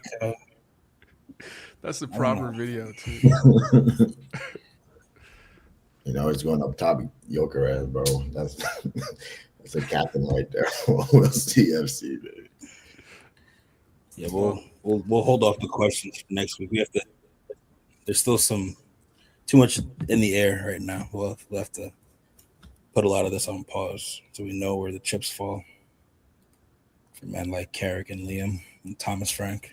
That's the don't proper know. video too. You know, it's going up top, Jokeres, bro. That's a captain right there. Will CFC, baby. yeah, we'll hold off the questions for next week. We have to. There's still too much in the air right now. We'll have to put a lot of this on pause so we know where the chips fall for men like Carrick and Liam and Thomas Frank.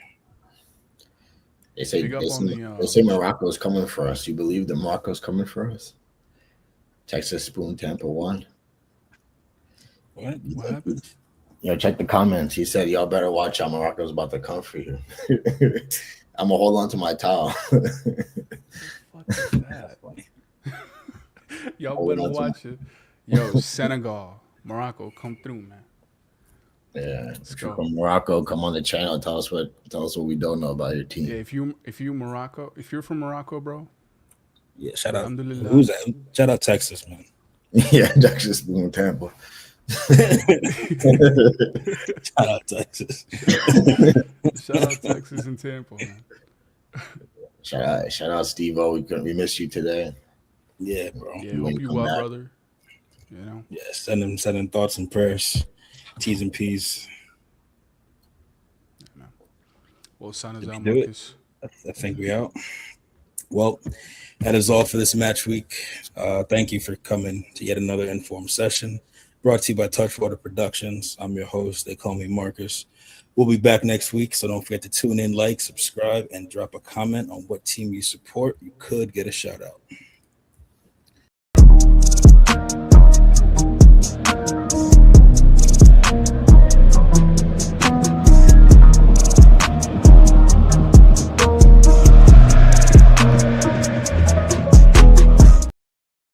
They say Big up on the, they say Morocco's coming for us. You believe that Morocco's coming for us? Texas Spoon Tampa 1. What? What happened? You know, check the comments. He said, y'all better watch out. Morocco's about to come for you. I'm going to hold on to my towel. What is that? Y'all Hold better on to watch it. Yo, Senegal, Morocco, come through, man. Yeah. Let's If you're go. from Morocco, come on the channel. Tell us what we don't know about your team. Yeah, if you're from Morocco, bro, Yeah, shout out. Alhamdulillah. Who's that? Shout out Texas, man. Yeah, Texas Spoon Tampa. Shout out Texas. shout out Texas and Tampa, man. Shout out Steve-O. We missed you today. Yeah, bro. Yeah, You hope ain't you come well, back. brother. You know, Yeah, send him thoughts and prayers, T's and P's. well, son is Did out, we do it? Marcus. I think we out. Well, that is all for this match week. Thank you for coming to yet another Informed session brought to you by Touchwater Productions. I'm your host. They call me Marcus. We'll be back next week, so don't forget to tune in, like, subscribe, and drop a comment on what team you support. You could get a shout out.